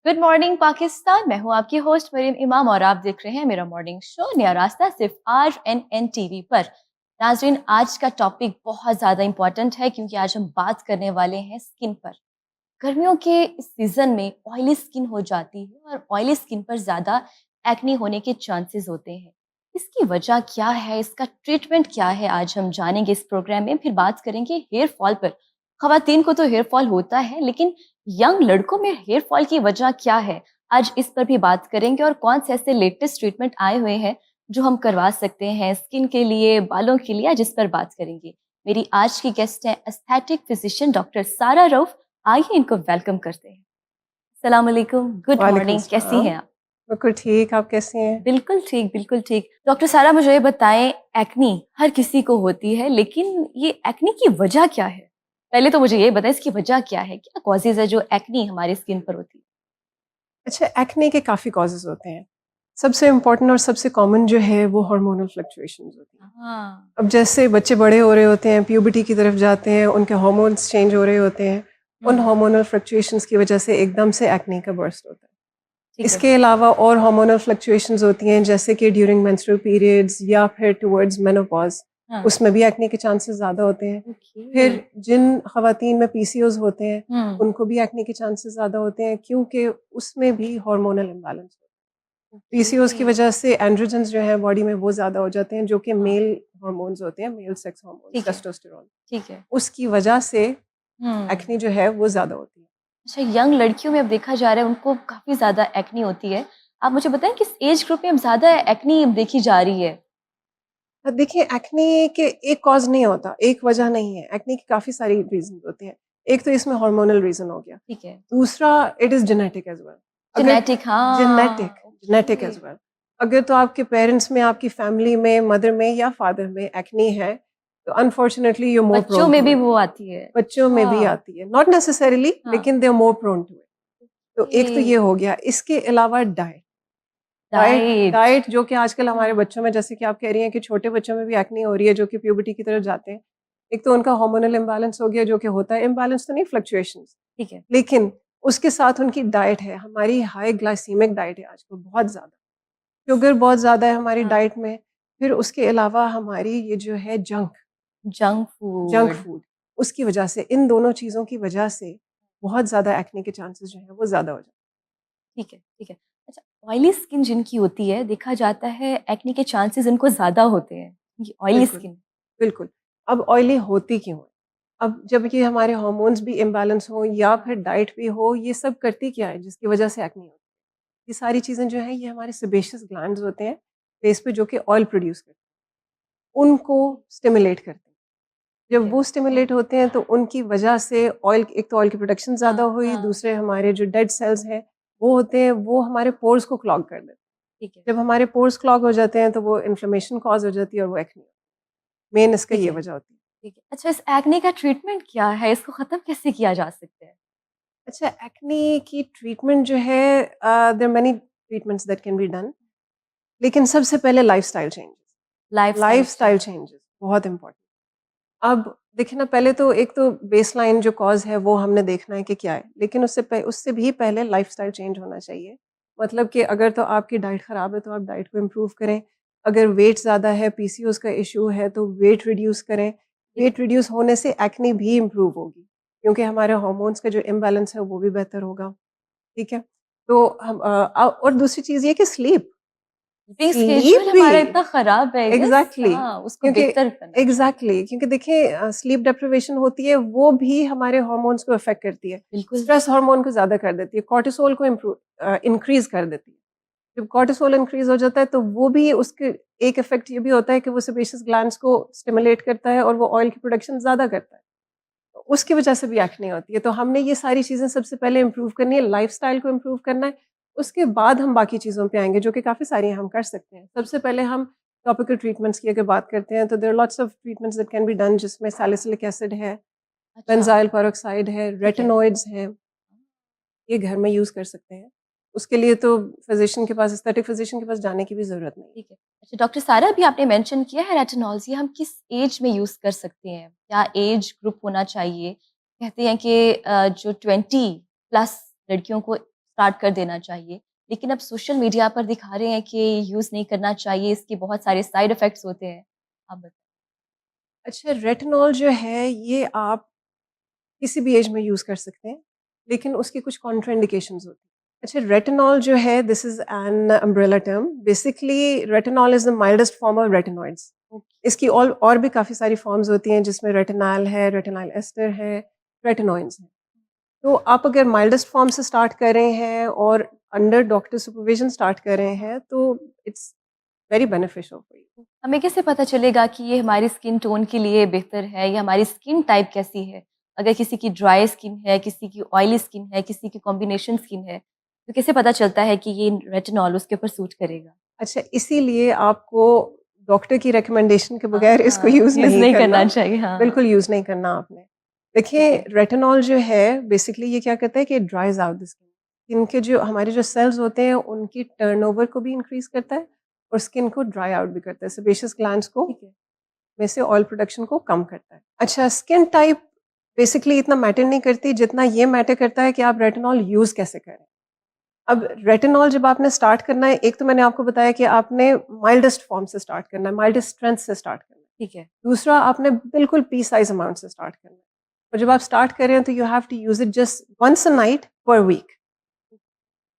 Good morning Pakistan. मैं हूं आपकी होस्ट मरीम इमाम और आप देख रहे हैं मेरा मॉर्निंग शो नया रास्ता सिर्फ RNN टीवी पर। नाजरीन, आज का टॉपिक बहुत ज़्यादा इम्पोर्टेंट है क्योंकि आज हम बात करने वाले हैं स्किन पर। गर्मियों के इस सीज़न में ऑयली स्किन हो जाती है और ऑयली स्किन पर ज़्यादा एक्ने होने के चांसेस होते हैं। इसकी वजह क्या है, इसका ट्रीटमेंट क्या है, आज हम जानेंगे इस प्रोग्राम में। फिर बात करेंगे हेयर फॉल पर। खवातीन को तो हेयर फॉल होता है, लेकिन यंग लड़कों में हेयर फॉल की वजह क्या है, आज इस पर भी बात करेंगे। और कौन से ऐसे लेटेस्ट ट्रीटमेंट आए हुए हैं जो हम करवा सकते हैं स्किन के लिए, बालों के लिए, आज इस पर बात करेंगे। मेरी आज की गेस्ट हैं एस्थेटिक फिजिशियन डॉक्टर सारा रऊफ। आइए इनको वेलकम करते हैं। सलाम अलैकुम, गुड वालेकुम मॉर्निंग, कैसी सलाम। हैं आप? बिल्कुल ठीक, आप कैसी हैं? बिल्कुल ठीक, बिल्कुल ठीक। डॉक्टर सारा, मुझे ये बताएं, एक्नी हर किसी को होती है, लेकिन ये एक्नी की वजह क्या है? पहले तो मुझे ये बताएं इसकी वजह क्या है, क्या कॉजेज है जो एक्नी हमारी स्किन पर होती है? अच्छा, एक्ने के काफ़ी कॉजेज़ होते हैं। सबसे इम्पोर्टेंट और सबसे कॉमन जो है वो हार्मोनल फ्लक्चुएशंस होती हैं। हाँ। अब जैसे बच्चे बड़े हो रहे होते हैं, प्यूबर्टी की तरफ जाते हैं, उनके हार्मोन्स चेंज हो रहे होते हैं। उन हम्म। हार्मोनल फ्लक्चुएशंस की वजह से एकदम से एक्ने का बर्स्ट होता है। ठीक है। इसके अलावा और हार्मोनल फ्लक्चुएशंस होती हैं जैसे कि ड्यूरिंग मेंस्ट्रुअल पीरियड्स या फिर टुवर्ड्स मेनोपॉज़, हाँ। उसमें भी एक्ने के चांसेस ज़्यादा होते हैं। ओके। फिर जिन ख़वातीन में पीसीओज़ होते हैं, हम्म। उनको भी एक्ने के चांसेस ज़्यादा होते हैं क्योंकि उसमें भी हार्मोनल इम्बैलेंस होता है। पीसीओज़ की ओके। वजह से एंड्रोजन्स जो हैं बॉडी में वो ज़्यादा हो जाते हैं जो कि हाँ। मेल हार्मोन्स होते हैं, मेल सेक्स हार्मोन्स, ठीक है। टेस्टोस्टेरोन। ठीक है। उसकी वजह से हम्म। एक्ने जो है वो ज़्यादा होती है। अच्छा, यंग लड़कियों में अब देखा जा रहा है उनको काफी ज्यादा एक्नी होती है। आप मुझे बताएं किस एज ग्रुप में अब ज्यादा एक्नी देखी जा रही है? देखिए, एक्ने के एक कॉज़ नहीं होता, एक वजह नहीं है। एक्ने की काफ़ी सारी रीज़न्स होते हैं। एक तो इसमें हार्मोनल रीज़न हो गया। ठीक है। दूसरा, it is genetic as well. अगर जेनेटिक, हाँ। Genetic genetic okay. As well. अगर तो आपके पेरेंट्स में, आपकी फैमिली में, मदर में या फादर में एक्ने है, तो अनफॉर्च्युनेटली यू आर मोर बच्चों प्रोन में टू भी इट। वो आती है, बच्चों में भी अच्छा। आती है, नॉट नेसेसरीली, हाँ। लेकिन they are more prone to it. तो एक तो ये ये हो गया। इसके अलावा डाइट। Diet diet. डाइट जो कि आजकल हमारे हाँ। बच्चों में, जैसे कि आप कह रही हैं कि छोटे बच्चों में भी एक्ने हो रही है जो कि प्यूबर्टी की तरफ जाते हैं। एक तो उनका हार्मोनल इम्बैलेंस हो गया जो कि होता है, इम्बैलेंस तो नहीं, फ्लक्चुएशंस। ठीक है। लेकिन उसके साथ उनकी डाइट है, हमारी हाई ग्लाइसीमिक डाइट है आजकल बहुत ज़्यादा। शुगर बहुत ज़्यादा है हमारी हाँ। डाइट में। फिर उसके अलावा हमारी ये जो है जंक जंक फूड। फूड, उसकी वजह से, इन दोनों चीज़ों की वजह से बहुत ज़्यादा एक्ने के चांसेस जो हैं वो ज़्यादा हो जाते ठीक है, ठीक है। अच्छा, ऑयली स्किन जिनकी होती है, देखा जाता है एक्ने के चांसेस उनको ज़्यादा होते हैं, क्योंकि हैं। ऑयली बिल्कुल, स्किन। बिल्कुल। अब ऑयली होती क्यों है? अब जब ये हमारे हार्मोन्स भी इम्बैलेंस हों या हाँ। फिर डाइट भी हो, ये सब करती क्या है जिसकी वजह से एक्ने होती है? ये सारी चीज़ें जो हैं ये हमारे सेबेशियस ग्लैंड्स होते हैं फेस पे जो कि ऑयल प्रोड्यूस करते हैं, उनको स्टिमुलेट करते हैं। ठीक जब है। वो स्टिमुलेट होते हैं तो उनकी वजह से ऑयल, एक तो ऑयल की प्रोडक्शन ज़्यादा हाँ, हुई, हाँ। दूसरे हमारे जो डेड सेल्स हैं वो होते हैं, वो हमारे पोर्स को क्लॉग कर देते हैं। ठीक है। जब हमारे पोर्स क्लॉग हो जाते हैं तो वो इन्फ्लेमेशन कॉज़ हो जाती है और वो एक्ने, मेन इसका ठीक ये है। वजह होती है। ठीक है। अच्छा, इस एक्ने का ट्रीटमेंट क्या है? इसको खत्म कैसे किया जा सकता है? अच्छा, एक्ने की ट्रीटमेंट जो है, there are many treatments that can be done, लेकिन सबसे पहले lifestyle changes. Lifestyle lifestyle change. Changes बहुत इम्पोर्टेंट। अब देखिए ना, पहले तो एक तो बेसलाइन जो कॉज़ है वो हमने देखना है कि क्या है, लेकिन उससे भी पहले लाइफ़स्टाइल चेंज होना चाहिए। मतलब कि अगर तो आपकी डाइट ख़राब है तो आप डाइट को इम्प्रूव करें। अगर वेट ज़्यादा है, पीसीओएस का इश्यू है तो वेट रिड्यूस करें। ठीक है। वेट रिड्यूस होने से एक्ने भी इम्प्रूव होगी, क्योंकि हमारे हार्मोन्स का जो इम्बैलेंस है वो भी बेहतर होगा, ठीक है? तो और दूसरी चीज़ ये कि स्लीप, स्लीपिंग स्लीप स्केड्यूल भी हमारा इतना खराब है, यस, एग्ज़ैक्टली, हाँ, उसको क्योंकि बेहतर करना चाहिए। क्योंकि देखिए, स्लीप डेप्रिवेशन होती है, वो भी हमारे हार्मोन्स को अफ़ेक्ट करती है। बिल्कुल। स्ट्रेस हार्मोन को ज़्यादा कर देती है, कॉर्टिसोल को इंक्रीज़ कर देती है। जब कॉर्टिसोल इंक्रीज़ हो जाता है तो वो भी, उसके एक इफ़ेक्ट ये भी होता है कि वो सेबेशियस ग्लैंड्स को स्टिमुलेट करता है और वो ऑयल की प्रोडक्शन ज़्यादा करता है। तो उसकी वजह से भी एक्ने होती है। तो हमने ये सारी चीज़ें सबसे पहले इम्प्रूव करनी है, लाइफ़स्टाइल को इम्प्रूव करना है। उसके बाद हम बाकी चीज़ों पे आएँगे जो कि काफ़ी सारी हैं, हम कर सकते हैं। सबसे पहले हम टॉपिकल ट्रीटमेंट्स की अगर बात करते हैं तो there are lots of treatments that can be done, जिसमें सैलिसिलिक एसिड है, अच्छा। बेंज़ाइल पेरोक्साइड है, ठीक है। रेटिनॉइड्स हैं, ये घर में यूज़ कर सकते हैं। उसके लिए तो फिज़िशियन के पास, एस्थेटिक फिज़िशियन के पास जाने की भी ज़रूरत नहीं है। ठीक है। अच्छा डॉक्टर सारा, अभी आपने मेंशन किया है रेटिनॉल, ये हम किस एज में यूज़ कर सकते हैं? क्या एज ग्रुप होना चाहिए? कहते हैं कि जो 20 प्लस लड़कियों को स्टार्ट कर देना चाहिए, लेकिन अब सोशल मीडिया पर दिखा रहे हैं कि यूज़ नहीं करना चाहिए, इसके बहुत सारे साइड इफ़ेक्ट्स होते हैं। आप बताइए? अच्छा, रेटिनॉल जो है ये आप किसी भी एज में यूज़ कर सकते हैं, लेकिन उसकी कुछ कॉन्ट्राइंडिकेशंस होती हैं। अच्छा, रेटिनॉल जो है this is an umbrella term. Basically retinol is the mildest form of retinoids. इसकी और भी काफ़ी सारी फॉर्म्स होती हैं जिसमें रेटिनॉल है, रेटिनॉल एस्टर है, रेटिनॉइड्स हैं। तो आप अगर माइल्डेस्ट फॉर्म से स्टार्ट कर रहे हैं और अंडर डॉक्टर सुपरविजन स्टार्ट कर रहे हैं तो it's very beneficial for you. हमें कैसे पता चलेगा कि ये हमारी स्किन टोन के लिए बेहतर है या हमारी स्किन टाइप कैसी है? अगर किसी की ड्राई स्किन है, किसी की ऑयली स्किन है, किसी की कॉम्बिनेशन स्किन है, तो कैसे पता चलता है कि ये रेटिनॉल उसके ऊपर सूट करेगा? अच्छा, इसीलिए आपको डॉक्टर की रिकमेंडेशन के बगैर इसको यूज़ यूज़ नहीं नहीं करना। करना चाहिए, हाँ। बिल्कुल यूज़ नहीं करना आपने। देखिए, ठीक है। रेटिनॉल जो है बेसिकली ये क्या करता है कि ड्राइज़ आउट द स्किन। स्किन के जो हमारे जो सेल्स होते हैं उनकी टर्नओवर को भी इंक्रीज़ करता है और स्किन को ड्राई आउट भी करता है। सेबेशियस ग्लैंड्स को ठीक है। में से ऑयल प्रोडक्शन को कम करता है। अच्छा, स्किन टाइप बेसिकली इतना मैटर नहीं करती जितना ये मैटर करता है कि आप रेटिनॉल यूज़ कैसे करें। अब रेटिनॉल जब आपने स्टार्ट करना है, एक तो मैंने आपको बताया कि आपने माइल्डेस्ट फॉर्म से स्टार्ट करना है, माइल्डेस्ट स्ट्रेंथ से स्टार्ट करना है। ठीक है। दूसरा, आपने बिल्कुल पी साइज़ अमाउंट से स्टार्ट करना है। और जब आप स्टार्ट कर रहे हैं तो you have to use it just once a night per week.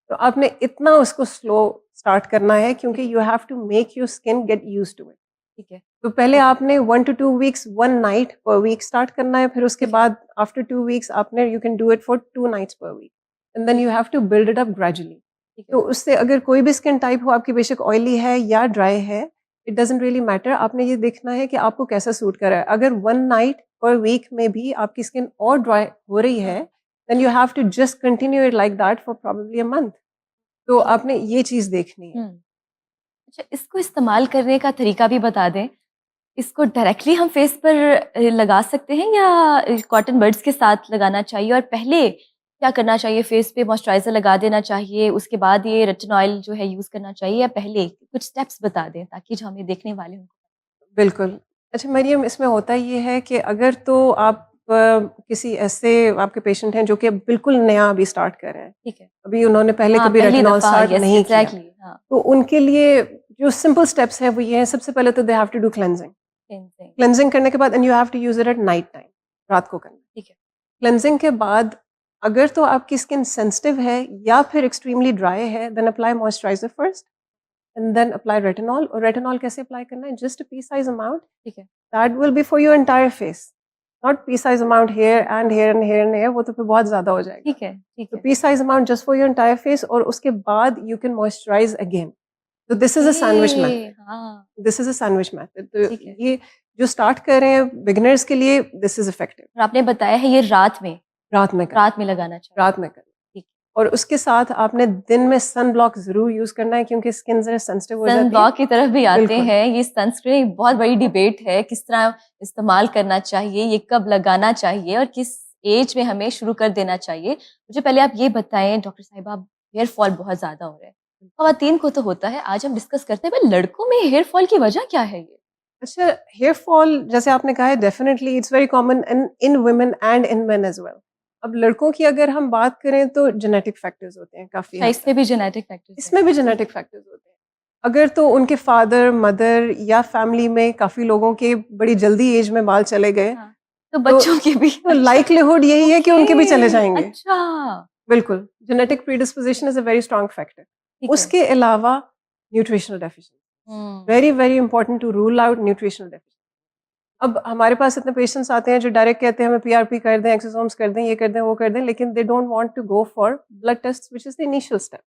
तो आपने इतना उसको स्लो स्टार्ट करना है क्योंकि you have to make your skin get used to it. ठीक है। तो पहले आपने 1 to 2 weeks 1 night per week start करना है, फिर उसके ठीक है। बाद आफ्टर 2 वीक्स आपने you can do it for 2 nights per week and then ठीक यू है। Have to build it up gradually. ठीक है। तो उससे अगर कोई भी स्किन टाइप हो, आपकी बेशक ऑयली है या ड्राई है, इट डज़न्ट रियली मैटर। आपने ये देखना है कि आपको कैसा सूट कर रहा है। अगर 1 नाइट पर वीक में भी आपकी स्किन और ड्राई हो रही है, हाँ। Then you have to just continue it like that for probably a month. तो आपने ये चीज़ देखनी है। हुँ। अच्छा, इसको इस्तेमाल करने का तरीका भी बता दें। इसको डायरेक्टली हम फेस पर लगा सकते हैं या कॉटन बड्स के साथ लगाना चाहिए? और पहले क्या करना चाहिए? फेस पे मॉइस्चराइज़र लगा देना चाहिए, उसके बाद ये रेटिनॉइल जो है यूज़ करना चाहिए या पहले? कुछ स्टेप्स बता दें ताकि जो हमें देखने वाले हों। बिल्कुल। अच्छा मरियम, इसमें होता ये है कि अगर तो आप किसी ऐसे आपके पेशेंट हैं जो कि बिल्कुल नया अभी स्टार्ट कर रहे हैं, ठीक है। अभी उन्होंने पहले हाँ, कभी पहली रेटिनॉल दफ़ा स्टार्ट यस नहीं किया, एग्ज़ैक्टली हाँ, तो उनके लिए जो सिंपल स्टेप्स हैं वो ये हैं, सबसे पहले तो they have to do cleansing. Cleansing cleansing करने के बाद and you have to use it at night time, रात को करना। ठीक है। क्लेंजिंग के बाद अगर तो आपकी स्किन सेंसिटिव है या फिर एक्सट्रीमली ड्राई है, then apply moisturiser first and then apply retinol. और रेटिनॉल कैसे अप्लाई करना है? Just a pea size amount ठीक है। That will be for your entire face, not pea size amount here and here and here and here, वो तो फिर बहुत ज़्यादा हो जाएगा। ठीक है। ठीक तो है। Pea size amount just for your entire face और उसके बाद यू कैन मॉइस्चराइज़ अगेन। तो this is a sandwich okay, method. हाँ, this is a sandwich method. तो ठीक है। ये जो स्टार्ट कर रहे हैं बिगिनर्स के लिए दिस इज़ इफेक्टिव। और आपने बताया है ये रात में लगाना चाहिए। रात में करना। ठीक। और उसके साथ आपने दिन में सन ब्लॉक ज़रूर यूज़ करना है क्योंकि स्किन ज़रा सेंसिटिव हो सन जाती है। ब्लॉक की तरफ भी आते बिल्कुल। हैं। ये सनस्क्रीन एक बहुत बड़ी डिबेट है, किस तरह इस्तेमाल करना चाहिए, ये कब लगाना चाहिए और किस एज में हमें शुरू कर देना चाहिए। मुझे पहले आप ये बताएँ डॉक्टर साहिबा, हेयर फॉल बहुत ज़्यादा हो रहा है। ख़वातीन को तो होता है, आज हम डिस्कस करते हैं, पर लड़कों में हेयर फॉल की वजह क्या है ये? अच्छा, हेयर फॉल जैसे आपने कहा है definitely it's very common in in women and in main as well. अब लड़कों की अगर हम बात करें तो जेनेटिक फैक्टर्स होते हैं काफ़ी अच्छा, हद तक। इसमें भी जेनेटिक फैक्टर्स हैं। इसमें भी ठीक है। जेनेटिक फैक्टर्स होते हैं। अगर तो उनके फादर, मदर या फैमिली में काफ़ी लोगों के बड़ी जल्दी एज में बाल चले गए, हाँ, तो तो बच्चों की भी तो अच्छा, लाइक्लीहुड यही है कि उनके भी चले ओके, जाएँगे। अच्छा, बिल्कुल, genetic predisposition is a very strong factor. ठीक है। उसके अलावा न्यूट्रिशनल डेफिशिएंसी, हुँ, very, very important to rule out nutritional deficiency. अब हमारे पास इतने पेशेंट्स आते हैं जो डायरेक्ट कहते हैं हमें पीआरपी कर दें, एक्सोसोम्स कर दें, ये कर दें, वो कर दें, लेकिन they don't want to go for blood test which is the initial step.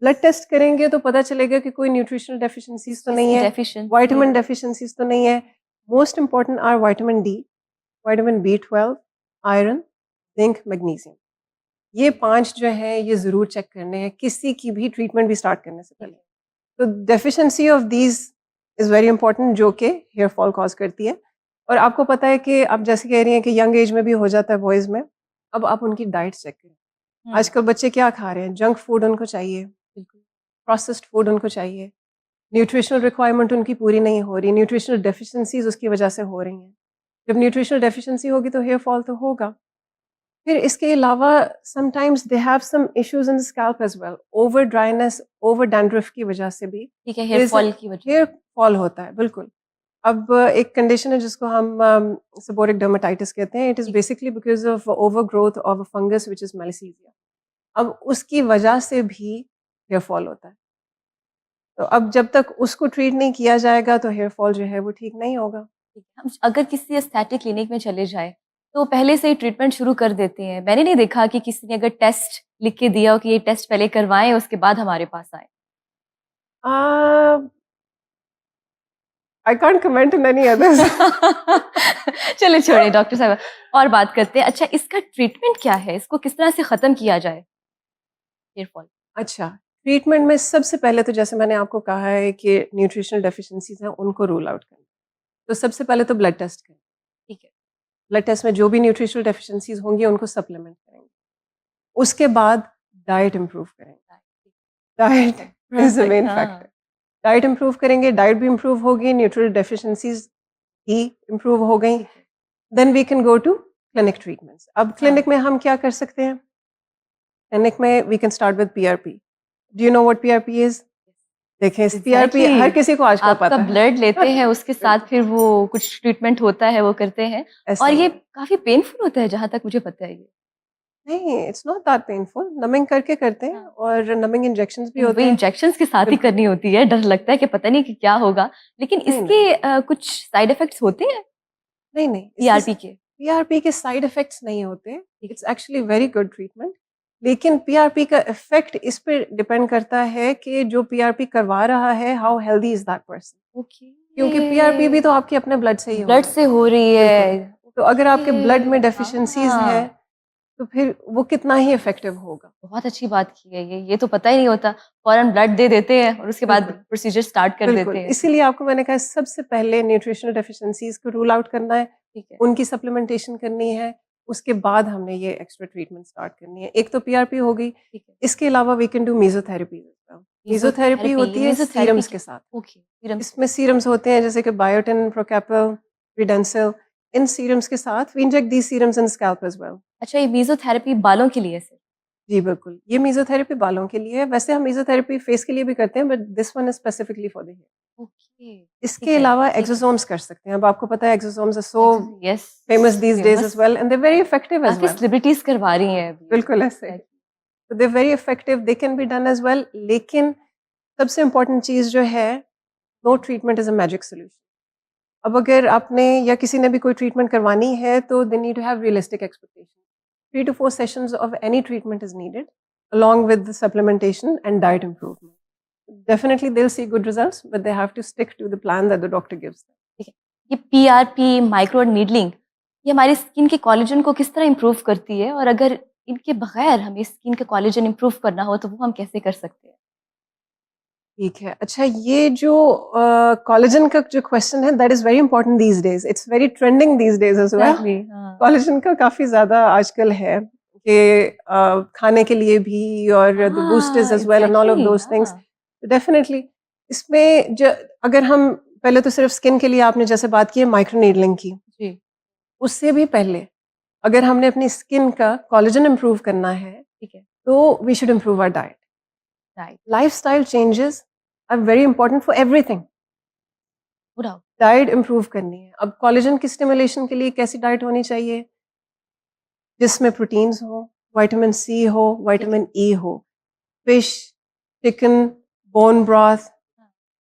Blood test करेंगे तो पता चलेगा कि कोई न्यूट्रिशनल डेफिशिएंसीज़ तो नहीं किसकी है, डेफिशिएंसी विटामिन है? डेफिशिएंसीज़ तो नहीं है। Most important are vitamin D, vitamin बी12, आयरन, जिंक, मैग्नीशियम। ये 5 जो हैं ये ज़रूर चेक करने हैं किसी की भी ट्रीटमेंट भी स्टार्ट करने से ठीक पहले। है। तो deficiency of these is very important जो कि हेयर फॉल कॉज़ करती है। और आपको पता है कि आप जैसे कह रही हैं कि यंग एज में भी हो जाता है बॉयज़ में, अब आप उनकी डाइट चेक करें। हुँ, आजकल बच्चे क्या खा रहे हैं? जंक फूड उनको चाहिए, बिल्कुल। प्रोसेस्ड फूड उनको चाहिए, न्यूट्रिशनल रिक्वायरमेंट उनकी पूरी नहीं हो रही, न्यूट्रिशनल डेफिशिएंसीज़ उसकी वजह से हो रही हैं। जब न्यूट्रिशनल डेफिशिएंसी होगी तो हेयर फॉल तो होगा। फिर इसके अलावा sometimes they have some issues in the scalp as well, over dryness, over dandruff की वजह से भी ठीक है, हेयर फॉल की वजह हेयर फॉल होता है, बिल्कुल। अब एक कंडीशन है जिसको हम सेबोरिक डर्मेटाइटिस कहते हैं। इट इज ठीक। Basically because of overgrowth of a fungus which is Malassezia. अब उसकी वजह से भी हेयर फॉल होता है। तो अब जब तक उसको ट्रीट नहीं किया जाएगा तो हेयर फॉल जो है वो ठीक नहीं होगा। ठीक है। हम अगर किसी एस्थेटिक क्लिनिक में चले जाए तो पहले से ही ट्रीटमेंट शुरू कर देते हैं। मैंने नहीं देखा कि किसी ने अगर टेस्ट लिख के दिया हो कि ये टेस्ट पहले करवाएं उसके बाद हमारे पास आए। I can't comment in any others. चलिए छोड़िए डॉक्टर साहब, और बात करते हैं। अच्छा, इसका ट्रीटमेंट क्या है? इसको किस तरह से खत्म किया जाए हेयर फॉल? अच्छा, ट्रीटमेंट में सबसे पहले तो जैसे मैंने आपको कहा है कि न्यूट्रिशनल डेफिशिएंसीज हैं उनको रूल आउट करें। तो सबसे पहले तो ब्लड टेस्ट करें। ठीक है। ब्लड टेस्ट में जो भी न्यूट्रिशनल डेफिशिएंसीज होंगी उनको सप्लीमेंट करेंगे। उसके बाद डाइट इम्प्रूव करेंगे। Diet is the main factor. Diet improve करेंगे, डाइट भी इम्प्रूव होगी, न्यूट्रिशनल डेफिशिएंसीज ही इम्प्रूव हो गई, then we can go to clinic treatments. अब क्लिनिक में हम क्या कर सकते हैं? क्लिनिक में we can start with PRP. Do you know what PRP is? देखें, पीआरपी हर किसी को आजकल आपका पता है। ब्लड लेते हैं उसके साथ फिर वो कुछ ट्रीटमेंट होता है वो करते हैं ऐसा और ही ये है। काफी पेनफुल होता है जहां तक मुझे पता है। ये नहीं, it's not that painful. Numbing करके करते हैं हाँ। और नमिंग इंजेक्शंस भी होते वही हैं। इंजेक्शंस के साथ ही बिल्कुल। करनी होती है, डर लगता है कि पता नहीं कि क्या होगा, लेकिन नहीं, इसके नहीं, कुछ साइड इफेक्ट्स होते हैं नहीं, नहीं, इसके पीआरपी के? पीआरपी के साइड इफेक्ट्स नहीं होते। It's actually very good treatment. लेकिन पीआरपी का इफेक्ट इस पे डिपेंड करता है कि जो पीआरपी करवा रहा है how healthy is that person. Okay, क्योंकि पीआरपी भी तो आपके अपने ब्लड से ही हो ब्लड रहा है। से हो रही है। बिल्कुल। तो अगर आपके ब्लड में ओके, डेफिशिएंसीज है हाँ, तो फिर वो कितना ही इफेक्टिव होगा। बहुत अच्छी बात की है। ये तो पता ही नहीं होता, फौरन ब्लड दे देते हैं और उसके बाद बिल्कुल, प्रोसीजर स्टार्ट कर बिल्कुल। देते हैं। इसीलिए आपको मैंने कहा सबसे पहले न्यूट्रिशनल डेफिशिएंसीज को रूल आउट करना है, ठीक है। उनकी सप्लीमेंटेशन करनी है, उसके बाद हमने ये एक्स्ट्रा ट्रीटमेंट स्टार्ट करनी है। एक तो पीआरपी हो गई, ठीक है। इसके अलावा we can do mesotherapy. Mesotherapy होती है सीरम्स के साथ। ओके, सीरम से। इसमें सीरम्स होते हैं जैसे कि बायोटिन, प्रोकैपल, रिडेंसिल। इन सीरम्स के साथ we inject these serums in scalp as well. अच्छा, ये मेसोथेरेपी बालों के लिए है सिर्फ? जी बिल्कुल, ये मेसोथेरेपी बालों के लिए है। वैसे हम मेसोथेरेपी फेस के लिए भी करते हैं but this one is specifically for the hair. Okay, इसके ठीक है, अलावा ठीक है। एक्सोसोम्स कर सकते हैं। अब आपको पता है exosomes are so yes, famous these days famous. As well and they very effective as काफ़ी वेल। सेलिब्रिटीज़ करवा रही हैं अभी। बिल्कुल ऐसे। तो they very effective, they can be done as well. लेकिन सबसे इम्पोर्टेंट चीज़ जो है, no treatment is a magic solution. अब अगर आपने या किसी ने भी कोई ट्रीटमेंट करवानी है तो they need to have realistic expectation. 3 to 4 sessions of any treatment is needed along with the supplementation and diet improvement. Definitely they'll see good results, but they have to stick to the plan that the doctor gives them. ठीक है। ये PRP, micro needling, ये हमारी skin के collagen को किस तरह improve करती है? और अगर इनके बगैर हमें स्किन का कोलेजन इम्प्रूव करना हो तो वो हम कैसे कर सकते हैं? ठीक है। अच्छा, ये जो कोलेजन का जो क्वेश्चन है that is very important these days. It's very trending these days as well. Exactly, हाँ। कोलेजन का काफी ज्यादा आजकल है कि खाने के लिए भी और the boosters as well and all of exactly, those things. हाँ। डेफिनेटली इसमें अगर हम पहले तो सिर्फ स्किन के लिए आपने जैसे बात की है माइक्रो नीडलिंग की, जी, उससे भी पहले अगर हमने अपनी स्किन का कोलेजन इम्प्रूव करना है ठीक है। तो we should improve our diet. Right, lifestyle changes are very important for everything. No doubt. Diet improve करनी है। अब कोलेजन की स्टिमुलेशन के लिए कैसी डाइट होनी चाहिए? जिसमें प्रोटीन्स हो, विटामिन सी हो, विटामिन ई हो, fish, chicken, bone broth,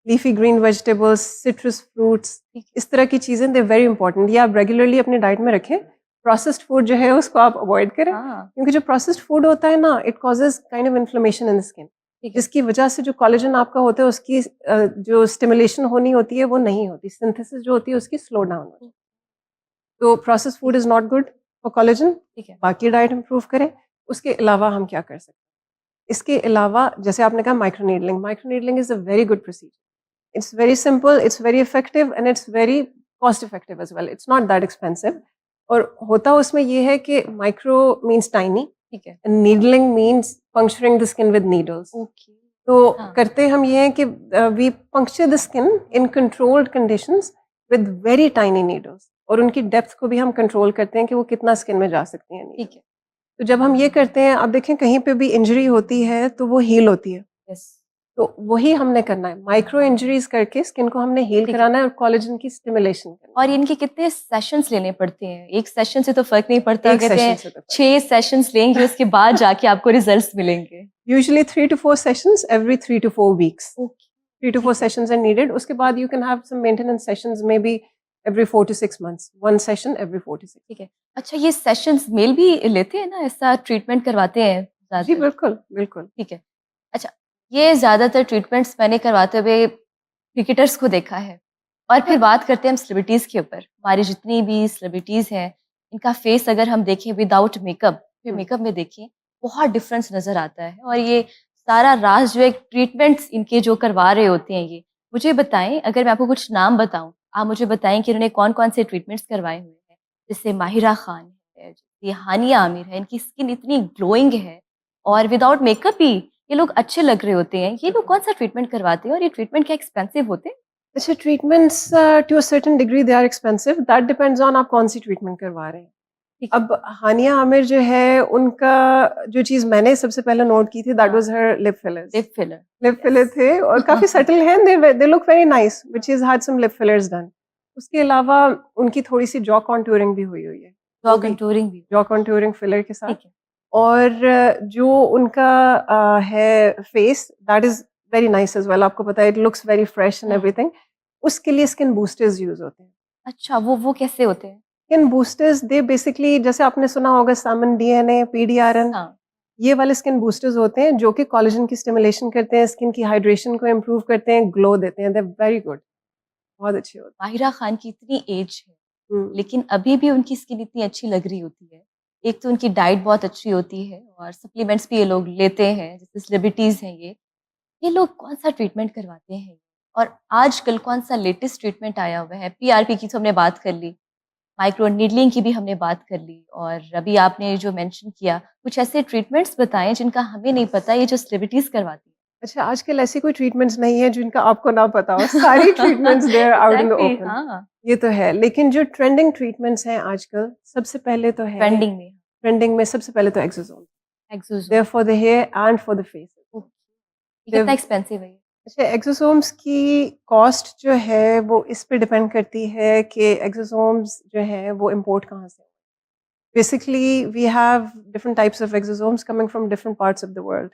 leafy green vegetables, citrus fruits, ठीक है। इस तरह की चीज़ें दे वेरी इंपॉर्टेंट। ये आप रेगुलरली अपनी डाइट में रखें। प्रोसेस्ड फूड जो है उसको आप अवॉइड करें, हाँ, क्योंकि जो प्रोसेस्ड फूड होता है ना, it causes kind of inflammation in the skin, ठीक है। जिसकी वजह से जो कोलेजन आपका होता है उसकी जो स्टिमुलेशन होनी होती है वो नहीं होती, सिंथेसिस जो होती है उसकी स्लो डाउन होती है। तो processed food is not good for collagen. ठीक है। बाकी डाइट इंप्रूव करें। उसके अलावा हम क्या कर सकते हैं? इसके अलावा जैसे आपने कहा microneedling, microneedling is a very good procedure. It's very simple, it's very effective and it's very cost effective as well. It's not that expensive. और होता उसमें ये है कि micro means tiny ठीक है। and needling means puncturing the skin with needles. Okay, तो हाँ। करते हम ये हैं कि we puncture the skin in controlled conditions with very tiny needles और उनकी डेप्थ को भी हम कंट्रोल करते हैं कि वो कितना स्किन में जा सकती हैं needles. ठीक है। तो जब हम ये करते हैं, आप देखें कहीं पे भी इंजरी होती है तो वो हील होती है, यस। तो वही हमने करना है, माइक्रो इंजरीज करके स्किन को हमने हील ठीक है। कराना है और कोलेजन की स्टिमुलेशन करनी और इनके कितने सेशंस लेने पड़ते हैं? एक सेशन से तो फर्क नहीं पड़ता, है। एक कहते सेशन हैं से तो 6 सेशंस लेंगे उसके बाद जाके आपको रिजल्ट्स मिलेंगे। Usually 3 to 4 sessions every 3 to 4 weeks, okay, 3 to 4 ठीक है। sessions are needed. उसके बाद you can have some maintenance sessions maybe every 4 to 6 months, one session every 4 to 6. ठीक है। अच्छा, ये सेशंस मेल भी लेते हैं ना, ऐसा ट्रीटमेंट करवाते हैं जी ज़्यादातर? बिल्कुल, बिल्कुल। ठीक है। अच्छा, ये ज़्यादातर ट्रीटमेंट्स मैंने करवाते हुए क्रिकेटर्स को देखा है। और फिर बात करते हैं हम सेलिब्रिटीज़ के ऊपर। हमारी जितनी भी सेलिब्रिटीज़ हैं, इनका फेस अगर हम देखें विदाउट मेकअप, फिर हुँ। मेकअप में देखें, बहुत डिफरेंस नज़र आता है। और ये सारा राज़ जो है ट्रीटमेंट्स इनके जो करवा रहे होते हैं ये। मुझे बताएँ, अगर मैं आपको कुछ नाम बताऊँ, आप मुझे बताएँ कि इन्होंने कौन-कौन से ट्रीटमेंट्स करवाए हुए हैं? जैसे माहिरा खान है, जैसे हानिया आमिर है, इनकी स्किन इतनी ग्लोइंग है और विदाउट मेकअप भी ये लोग अच्छे लग रहे होते हैं। ये लोग कौन-सा ट्रीटमेंट करवाते हैं और ये ट्रीटमेंट क्या एक्सपेंसिव होते हैं? अच्छा, treatments to a certain degree they are expensive, that depends on आप कौन-सी ट्रीटमेंट करवा रहे हैं। ठीक है। अब हानिया आमिर जो है, उनका जो चीज़ मैंने सबसे पहले नोट की थी दैट हाँ, was her lip fillers. Lip filler, lip filler yes. थे और काफ़ी सटल हैं, they look very nice which she has had some lip fillers done. उसके अलावा उनकी थोड़ी-सी जॉ कॉन्टूरिंग भी हुई है, जॉ वो भी कंटूरिंग भी, जॉ कॉन्टूरिंग फिलर के साथ। ठीक है। और जो उनका है face, that is very nice as well, आपको पता है it looks very fresh and hmm. Everything. उसके लिए स्किन बूस्टर्स यूज़ होते हैं। अच्छा, वो कैसे होते हैं? स्किन बूस्टर्स दे बेसिकली, जैसे आपने सुना होगा सामन डीएनए, पीडीआरएन, हाँ, ये वाले स्किन बूस्टर्स होते हैं जो कि कोलेजन की स्टिमुलेशन करते हैं, स्किन की हाइड्रेशन को इम्प्रूव करते हैं, ग्लो देते हैं। दे आर वेरी गुड, बहुत अच्छे होते माहिरा खान की इतनी एज है, हैं। हुँ। लेकिन अभी भी उनकी स्किन इतनी अच्छी लग रही होती है। एक तो उनकी डाइट बहुत अच्छी होती है और सप्लीमेंट्स भी ये लोग लेते हैं, जैसे सेलिब्रिटीज़ हैं ये। ये लोग कौन-सा ट्रीटमेंट करवाते हैं? और आजकल कौन-सा लेटेस्ट ट्रीटमेंट आया हुआ है? पीआरपी की तो हमने बात कर ली, माइक्रो नीडलिंग की भी हमने बात कर ली और अभी आपने जो मेंशन किया, कुछ ऐसे ट्रीटमेंट्स बताएँ जिनका हमें नहीं पता, ये जो सेलिब्रिटीज़ करवाती हैं। अच्छा, आजकल ऐसी कोई ट्रीटमेंट्स नहीं है जिनका आपको ना पता हो। सारी treatments they are out in the exactly, open. हाँ, ये तो है, लेकिन जो ट्रेंडिंग ट्रीटमेंट्स हैं आजकल, सबसे पहले तो है, ट्रेंडिंग में ट्रेंडिंग में सबसे पहले तो exosome. They are exosome. For the hair and for the face. Okay, ये दे कितना एक्सपेंसिव है ये? अच्छा, एक्सोसोम्स की कॉस्ट जो है वो इस पे डिपेंड करती है कि एक्सोसोम्स जो है वो इम्पोर्ट कहाँ से। Basically we have different types of exosomes coming from different parts of the world.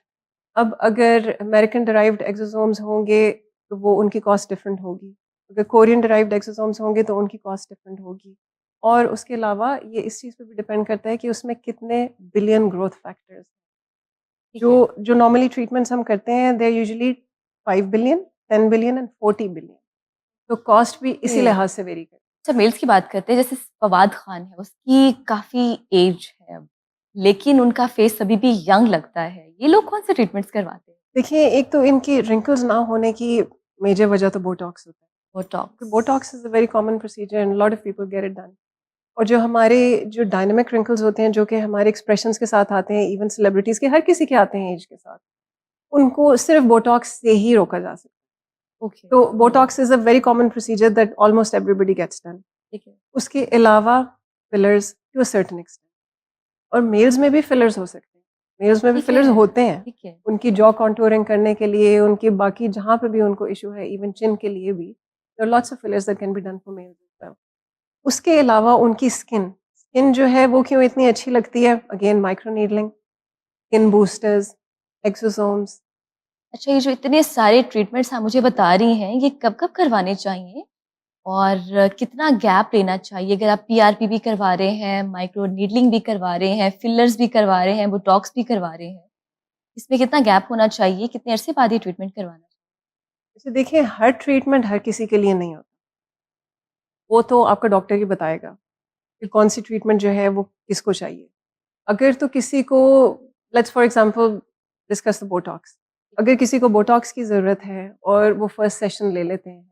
अब अगर अमेरिकन डिराइव्ड एक्सोसोम्स होंगे तो वो उनकी कॉस्ट डिफरेंट होगी। अगर कोरियन डिराइव्ड एक्सोसोम्स होंगे तो उनकी कॉस्ट डिफरेंट होगी। और उसके अलावा ये इस चीज़ पे भी डिपेंड करता है कि उसमें कितने बिलियन ग्रोथ फैक्टर्स, ठीक जो है। जो नॉर्मली ट्रीटमेंट्स हम करते हैं they are usually 5 billion, 10 billion and 40 billion. तो कॉस्ट भी इसी ओके। लिहाज से वेरी करती अच्छा, मेल्स की बात करते हैं, जैसे फवाद खान है, उसकी काफ़ी एज है अब, लेकिन उनका फेस अभी भी यंग लगता है। ये लोग कौन से ट्रीटमेंट्स करवाते हैं? है। देखिए, एक तो इनकी रिंकल्स ना होने की मेजर वजह तो बोटॉक्स होता है। Botox. Botox is a very common procedure and lot of people get it done. और जो हमारे जो डायनामिक रिंकल्स होते हैं, जो कि हमारे एक्सप्रेशंस के साथ आते हैं, इवन सेलिब्रिटीज़ के, हर किसी के आते हैं एज के साथ, उनको सिर्फ बोटॉक्स से ही रोका जा सकता ओके, है। तो Botox is a very common procedure that almost everybody gets done. ठीक है। उसके अलावा fillers to a certain extent, और मेल्स में भी फिलर्स हो सकते हैं। मेल्स में भी ठीक फिलर्स है, होते हैं, ठीक है। उनकी जॉ कॉन्टूरिंग करने के लिए, उनकी बाकी जहाँ पे भी उनको इश्यू है, इवन चिन के लिए भी, there are lots of fillers that can be done for males as well. उसके अलावा उनकी स्किन, स्किन जो है वो क्यों इतनी अच्छी लगती है? Again micro needling, skin boosters, exosomes. अच्छा, ये जो इतने सारे ट्रीटमेंट्स आप मुझे बता रही हैं, ये कब-कब करवाने चाहिए? और कितना गैप लेना चाहिए? अगर आप पीआरपी भी करवा रहे हैं, माइक्रो नीडलिंग भी करवा रहे हैं, फिलर्स भी करवा रहे हैं, बोटॉक्स भी करवा रहे हैं, इसमें कितना गैप होना चाहिए? कितने अरसे बाद ये ट्रीटमेंट करवाना चाहिए? जैसे देखिए, हर ट्रीटमेंट हर किसी के लिए नहीं होता, वो तो आपका डॉक्टर ही बताएगा कि कौन सी ट्रीटमेंट जो है वो किसको चाहिए। अगर तो किसी को, let's for example discuss the Botox, अगर किसी को बोटॉक्स की ज़रूरत है और वो फर्स्ट सेशन ले लेते हैं,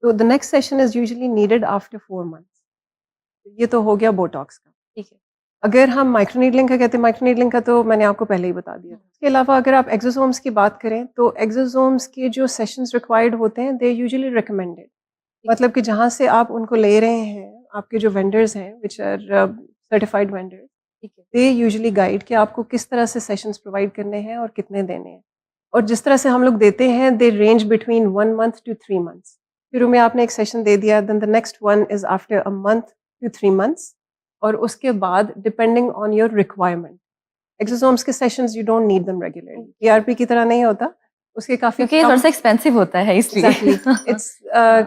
तो the next session is usually needed after 4 months. ये तो हो गया बोटॉक्स का। ठीक है। अगर हम माइक्रोनीडलिंग का कहते हैं, माइक्रोनीडलिंग का तो मैंने आपको पहले ही बता दिया। हुँ, इसके अलावा अगर आप एक्सोसोम्स की बात करें, तो एक्सोसोम्स के जो सेशंस रिक्वायर्ड होते हैं, दे यूजुअली रिकमेंडेड। ठीक है। मतलब कि जहाँ से आप उनको ले रहे हैं, आपके जो वेंडर्स हैं, व्हिच आर सर्टिफाइड वेंडर्स, ठीक है। दे यूजुअली गाइड कि आपको किस तरह से सेशंस प्रोवाइड करने हैं और कितने देने हैं। और जिस तरह से हम लोग देते हैं they range between 1 month to 3 months. शुरू में आपने एक सेशन दे दिया, then the next one is after a month to 3 months, और उसके बाद depending on your requirement. Exosomes के sessions you don't need them regularly, PRP की तरह नहीं होता, उसके काफी क्योंकि ये थोड़ा सा एक्सपेंसिव होता है इसलिए। एग्जैक्टली, इट्स हाँ,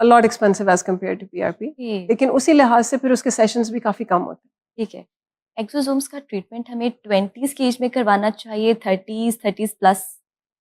a lot expensive as compare to PRP, जी, लेकिन उसी लिहाज से फिर उसके सेशंस भी काफी कम होते हैं। ठीक है। एक्सोसोम्स का ट्रीटमेंट हमें 20s की एज में करवाना चाहिए, 30s प्लस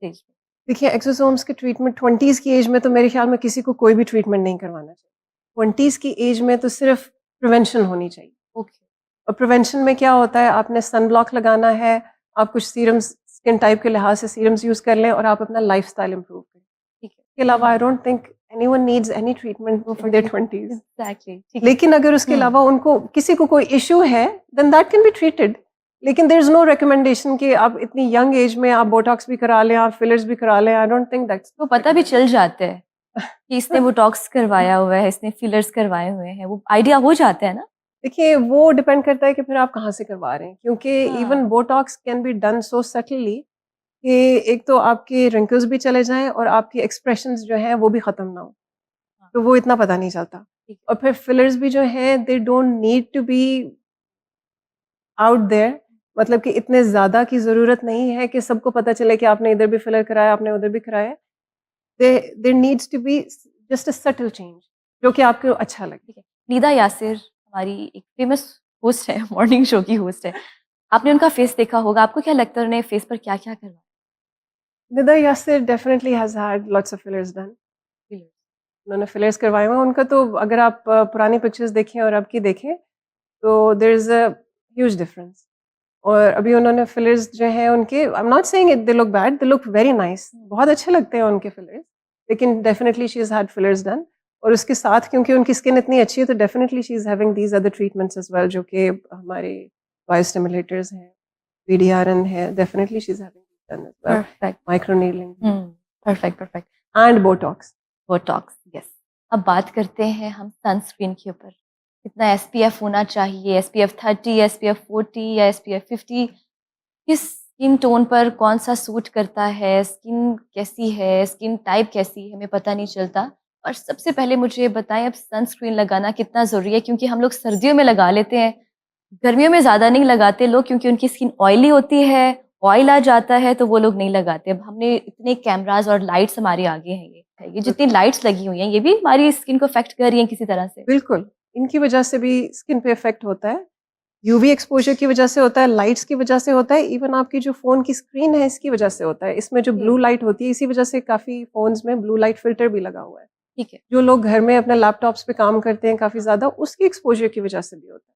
एज में? देखिए, एक्सोसोम्स के ट्रीटमेंट 20s की एज में तो मेरे ख्याल में किसी को कोई भी ट्रीटमेंट नहीं करवाना चाहिए। 20s की एज में तो सिर्फ प्रिवेंशन होनी चाहिए। ओके, और प्रिवेंशन में क्या होता है, आपने सन ब्लॉक लगाना है, आप कुछ सीरम्स स्किन टाइप के लिहाज से सीरम्स यूज कर लें, और आप अपना लाइफस्टाइल इंप्रूव करें। ठीक है। इसके अलावा I don't think anyone needs any treatment in their 20s। Exactly, ठीक है। लेकिन अगर उसके अलावा उनको किसी को कोई इशू है, then that can be treated. लेकिन देयर इज नो रिकमेंडेशन कि आप इतनी यंग एज में आप बोटॉक्स भी करा लें, आप फिलर्स भी करा लें। आई डोंट थिंक दैट्स वो पता भी चल जाता है कि इसने बोटॉक्स करवाया हुआ है, इसने फिलर्स करवाए हुए हैं, वो आइडिया हो जाता है ना? देखिए, वो डिपेंड करता है कि फिर आप कहाँ से करवा रहे हैं, क्योंकि इवन हाँ, Botox can be done so subtly कि एक तो आपके रिंकल्स भी चले जाएं और आपकी एक्सप्रेशंस जो हैं वो भी खत्म ना हो, हाँ, तो वो इतना पता नहीं चलता। ठीक और फिर फिलर्स भी जो हैं they don't need to be out there, मतलब कि इतने ज्यादा की जरूरत नहीं है कि सबको पता चले कि आपने इधर भी फिलर कराया, आपने उधर भी कराया। They there needs to be just a subtle change जो कि आपको अच्छा लगे। ठीक है। निदा यासिर हमारी एक फेमस होस्ट है, मॉर्निंग शो की होस्ट है। आपने उनका फेस देखा होगा, आपको क्या लगता है उन्हें फेस पर क्या-क्या करवाया? Nida Yasir definitely has had lots of fillers done. Fillers. उन्होंने फिलर्स करवाए हुए हैं। उनका तो अगर आप पुरानी पिक्चर्स देखें और अब की देखें तो there is a huge difference. और अभी उन्होंने फिलर्स जो हैं उनके, I am not saying it they look bad, they look very nice, बहुत अच्छे लगते हैं उनके फिलर्स। लेकिन definitely she has had fillers done. और उसके साथ क्योंकि उनकी स्किन इतनी अच्छी है तो definitely she is having these other treatments as well, जो कि हमारे बायोस्टिमुलेटर्स हैं, पीडीआरएन है, definitely she is having done as well, perfect. Microneedling perfect, perfect. And botox. Botox, yes. अब बात करते हैं हम सनस्क्रीन के ऊपर। कितना एसपीएफ होना चाहिए? एसपीएफ 30, एसपीएफ 40 या एसपीएफ 50? किस स्किन टोन पर कौन-सा सूट करता है? स्किन कैसी है? स्किन टाइप कैसी है? हमें पता नहीं चलता। और सबसे पहले मुझे ये बताएँ, अब सनस्क्रीन लगाना कितना ज़रूरी है? क्योंकि हम लोग सर्दियों में लगा लेते हैं, गर्मियों में ज़्यादा नहीं लगाते लोग, क्योंकि उनकी स्किन ऑयली होती है, ऑयल आ जाता है तो वो लोग नहीं लगाते। अब हमने इतने कैमराज़ और लाइट्स हमारे आगे हैं, ये जितनी लाइट्स लगी हुई हैं, ये भी हमारी स्किन को अफ़ेक्ट कर रही हैं किसी तरह से? बिल्कुल, इनकी वजह से भी स्किन पे इफेक्ट होता है। यूवी एक्सपोज़र की वजह से होता है, लाइट्स की वजह से होता है, इवन आपकी जो फ़ोन की स्क्रीन है इसकी वजह से होता है। इसमें जो ब्लू लाइट होती है, इसी वजह से काफ़ी फ़ोन्स में ब्लू लाइट फ़िल्टर भी लगा हुआ है। ठीक है। जो लोग घर में अपने लैपटॉप्स पे काम करते हैं काफ़ी ज़्यादा, उसकी एक्सपोज़र की वजह से भी होता है।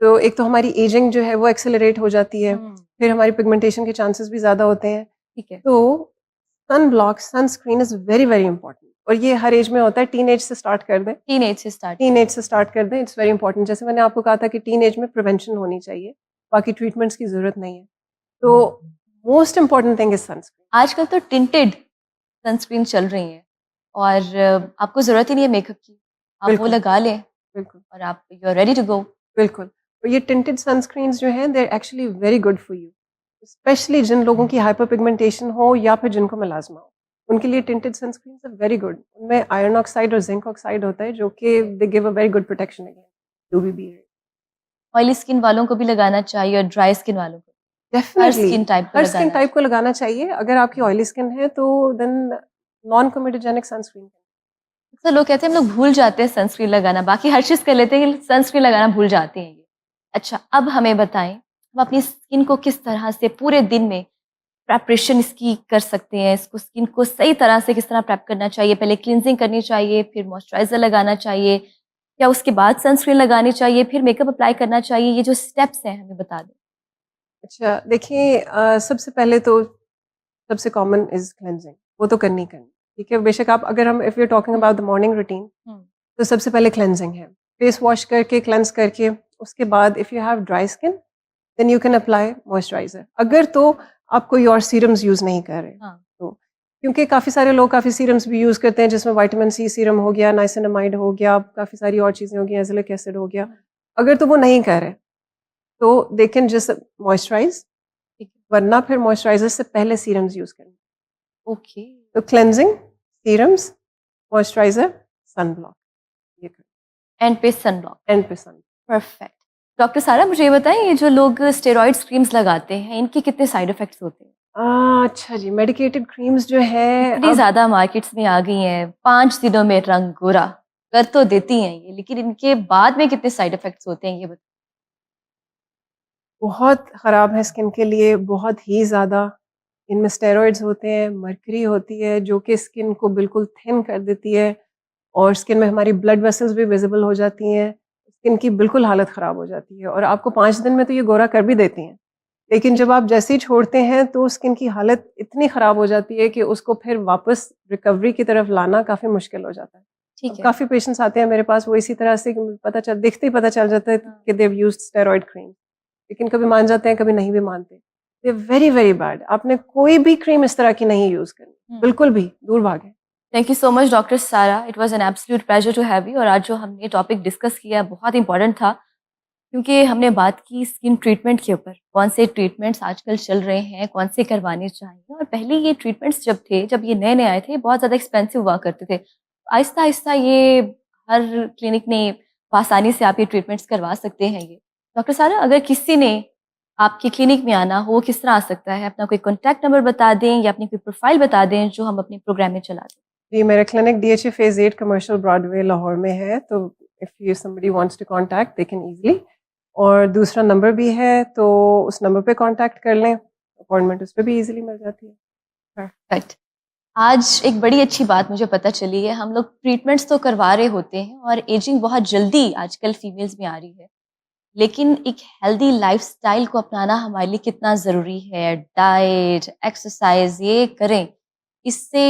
तो एक तो हमारी एजिंग जो है वो एक्सेलरेट हो जाती है, हुँ, फिर हमारी पिगमेंटेशन के चांसेस भी ज़्यादा होते हैं। ठीक है। तो sun block, sunscreen is very, very important, और ये हर एज में होता है, टीनेज से स्टार्ट कर दें। टीनेज से स्टार्ट टीन करें। एज से स्टार्ट कर दें, इट्स वेरी इंपॉर्टेंट। जैसे मैंने आपको कहा था कि टीन एज में प्रिवेंशन होनी चाहिए, बाकी ट्रीटमेंट्स की ज़रूरत नहीं है। तो most important thing is sunscreen. आजकल तो टिंटेड सनस्क्रीन चल रही हैं और आपको ज़रूरत ही नहीं है मेकअप की। आप वो बिल्कुल, लगा लें बिल्कुल, और आप you are ready to go. बिल्कुल। और ये टिंटेड सनस्क्रीन्स जो हैं, they are actually very good for you, specially जिन लोगों की हाइपर पिगमेंटेशन हो या फिर जिनको मेलास्मा हो, उनके लिए tinted sunscreens are very good. उनमें आयरन ऑक्साइड और जिंक ऑक्साइड होता है, जो कि they give a very good protection against UVB ray. Oily skin वालों को भी लगाना चाहिए और ड्राई स्किन वालों को। हर डेफिनिटली स्किन टाइप को हर स्किन लगाना टाइप चाहिए। को लगाना चाहिए। अगर आपकी ऑयली स्किन है तो देन नॉन कोमेडोजेनिक सनस्क्रीन। अक्सर लोग कहते हैं हम लोग भूल जाते हैं सनस्क्रीन लगाना, बाकी हर चीज़ कर लेते हैं, लेकिन सनस्क्रीन लगाना भूल जाते हैं ये। अच्छा, अब हमें बताएँ, हम अपनी स्किन को किस तरह से पूरे दिन में प्रेपरेशन इसकी कर सकते हैं? इसको स्किन को सही तरह से किस तरह प्रेप करना चाहिए? पहले क्लींजिंग करनी चाहिए, फिर मॉइस्चराइज़र लगाना चाहिए या उसके बाद सनस्क्रीन लगानी चाहिए, फिर मेकअप अप्लाई करना चाहिए? ये जो स्टेप्स हैं हमें बता दें। अच्छा, देखिए, सबसे पहले तो सबसे कॉमन इज़ क्लेंजिंग, वो तो करनी ही करनी, ठीक है? बेशक आप, अगर हम if you are talking about the morning routine, हुँ, तो सबसे पहले क्लेंजिंग है। फेस वॉश करके, क्लेंज करके, उसके बाद if you have dry skin, then you can apply moisturiser. अगर तो आप कोई और सीरम्स यूज़ नहीं कर रहे हाँ, तो, क्योंकि काफ़ी सारे लोग काफ़ी सीरम्स भी यूज़ करते हैं, जिसमें विटामिन सी सीरम हो गया, नाइसिनामाइड हो गया, काफ़ी सारी और चीज़ें हो गई, एज़िलिक एसिड हो गया। हुँ, अगर तो वो नहीं कर रहे, तो दे कैन जस्ट मॉइस्चराइज, ठीक है, वरना फिर मॉइस्चराइजर से पहले सीरम्स यूज करना। ओके, तो cleansing, serums, moisturiser, sun block, ये एंड पे sunblock. End pe sun. Perfect. Doctor सारा, मुझे ये बताएं, ये जो लोग स्टेरॉइड्स क्रीम्स लगाते हैं, इनके कितने साइड इफेक्ट्स होते हैं? अच्छा जी, मेडिकेटेड क्रीम्स जो है इतनी अब ज़्यादा मार्केट्स में आ गई हैं, 5 दिनों में रंग गोरा कर तो देती हैं ये, लेकिन इनके बाद में कितने साइड इफेक्ट्स होते हैं ये बताइए? बहुत ख़राब है स्किन के लिए, बहुत ही ज़्यादा। इनमें स्टेरॉइड्स होते हैं, मरकरी होती है जो कि स्किन को बिल्कुल थिन कर देती है और स्किन में हमारी ब्लड वेसल्स भी विजिबल हो जाती हैं। स्किन की बिल्कुल हालत ख़राब हो जाती है और आपको 5 दिन में तो ये गोरा कर भी देती हैं। लेकिन ठीक जब है, आप जैसे ही छोड़ते हैं तो स्किन की हालत इतनी ख़राब हो जाती है कि उसको फिर वापस रिकवरी की तरफ लाना काफ़ी मुश्किल हो जाता है। अब ठीक है। काफ़ी पेशेंट्स आते हैं मेरे पास, वो इसी तरह से कि पता चल दिखते ही पता चल जाता है हाँ, कि they have used steroid cream. लेकिन कभी मान जाते हैं, कभी नहीं भी मानते। They very, very bad. आपने कोई भी क्रीम इस तरह की नहीं यूज़ करनी, हुँ। बिल्कुल भी, दूर भागें। Thank you so much doctor Sara, it was an absolute pleasure to have you. और आज जो हमने टॉपिक डिस्कस किया बहुत इम्पोर्टेंट था, क्योंकि हमने बात की स्किन ट्रीटमेंट के ऊपर, कौन से ट्रीटमेंट्स आजकल चल रहे हैं, कौन से करवाने चाहिए। और पहले ये ट्रीटमेंट्स जब थे, जब ये नए-नए आए थे, बहुत ज़्यादा एक्सपेंसिव हुआ करते थे। आहिस्ता-आहिस्ता ये हर क्लिनिक ने आसानी से आप ये ट्रीटमेंट्स करवा सकते हैं ये। डॉक्टर सारा, अगर किसी ने आपकी क्लिनिक में आना हो, वो किस तरह आ सकता है? अपना कोई कॉन्टैक्ट नंबर बता दें या अपनी कोई प्रोफ़ाइल बता दें, जो हम अपने प्रोग्राम में चला दें। जी, मेरा clinic DHA phase 8 commercial Broadway Lahore में है, तो if you somebody wants to contact they can easily. और दूसरा नंबर भी है, तो उस नंबर पे कॉन्टैक्ट कर लें, अपॉइंटमेंट उस पे भी ईज़िली मिल जाती है। परफेक्ट। आज एक बड़ी अच्छी बात मुझे पता चली है, हम लोग ट्रीटमेंट्स तो करवा रहे होते हैं और एजिंग बहुत जल्दी आजकल फीमेल्स में आ रही है। लेकिन एक हेल्दी लाइफ़स्टाइल को अपनाना हमारे लिए कितना ज़रूरी है, डाइट, एक्सरसाइज़ ये करें, इससे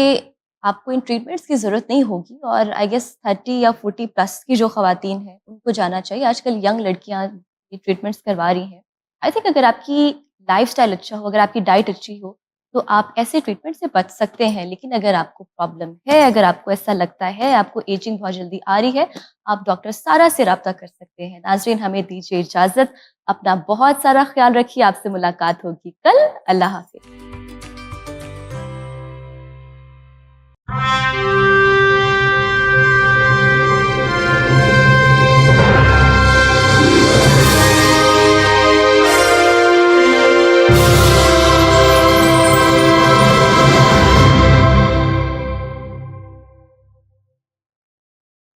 आपको इन ट्रीटमेंट्स की ज़रूरत नहीं होगी। और आई गेस 30 या 40 प्लस की जो ख़वातीन हैं, उनको जाना चाहिए। आजकल यंग लड़कियाँ ये ट्रीटमेंट्स करवा रही हैं। आई थिंक अगर आपकी लाइफ़स्टाइल अच्छा हो, अगर आपकी डाइट अच्छी हो, तो आप ऐसे ट्रीटमेंट से बच सकते हैं। लेकिन अगर आपको प्रॉब्लम है, अगर आपको ऐसा लगता है, आपको एजिंग बहुत जल्दी आ रही है, आप डॉक्टर सारा से राब्ता कर सकते हैं। नाज़रीन, हमें दीजिए इजाज़त। अपना बहुत सारा ख़्याल रखिए। आपसे मुलाकात होगी कल। अल्लाह हाफ़िज़।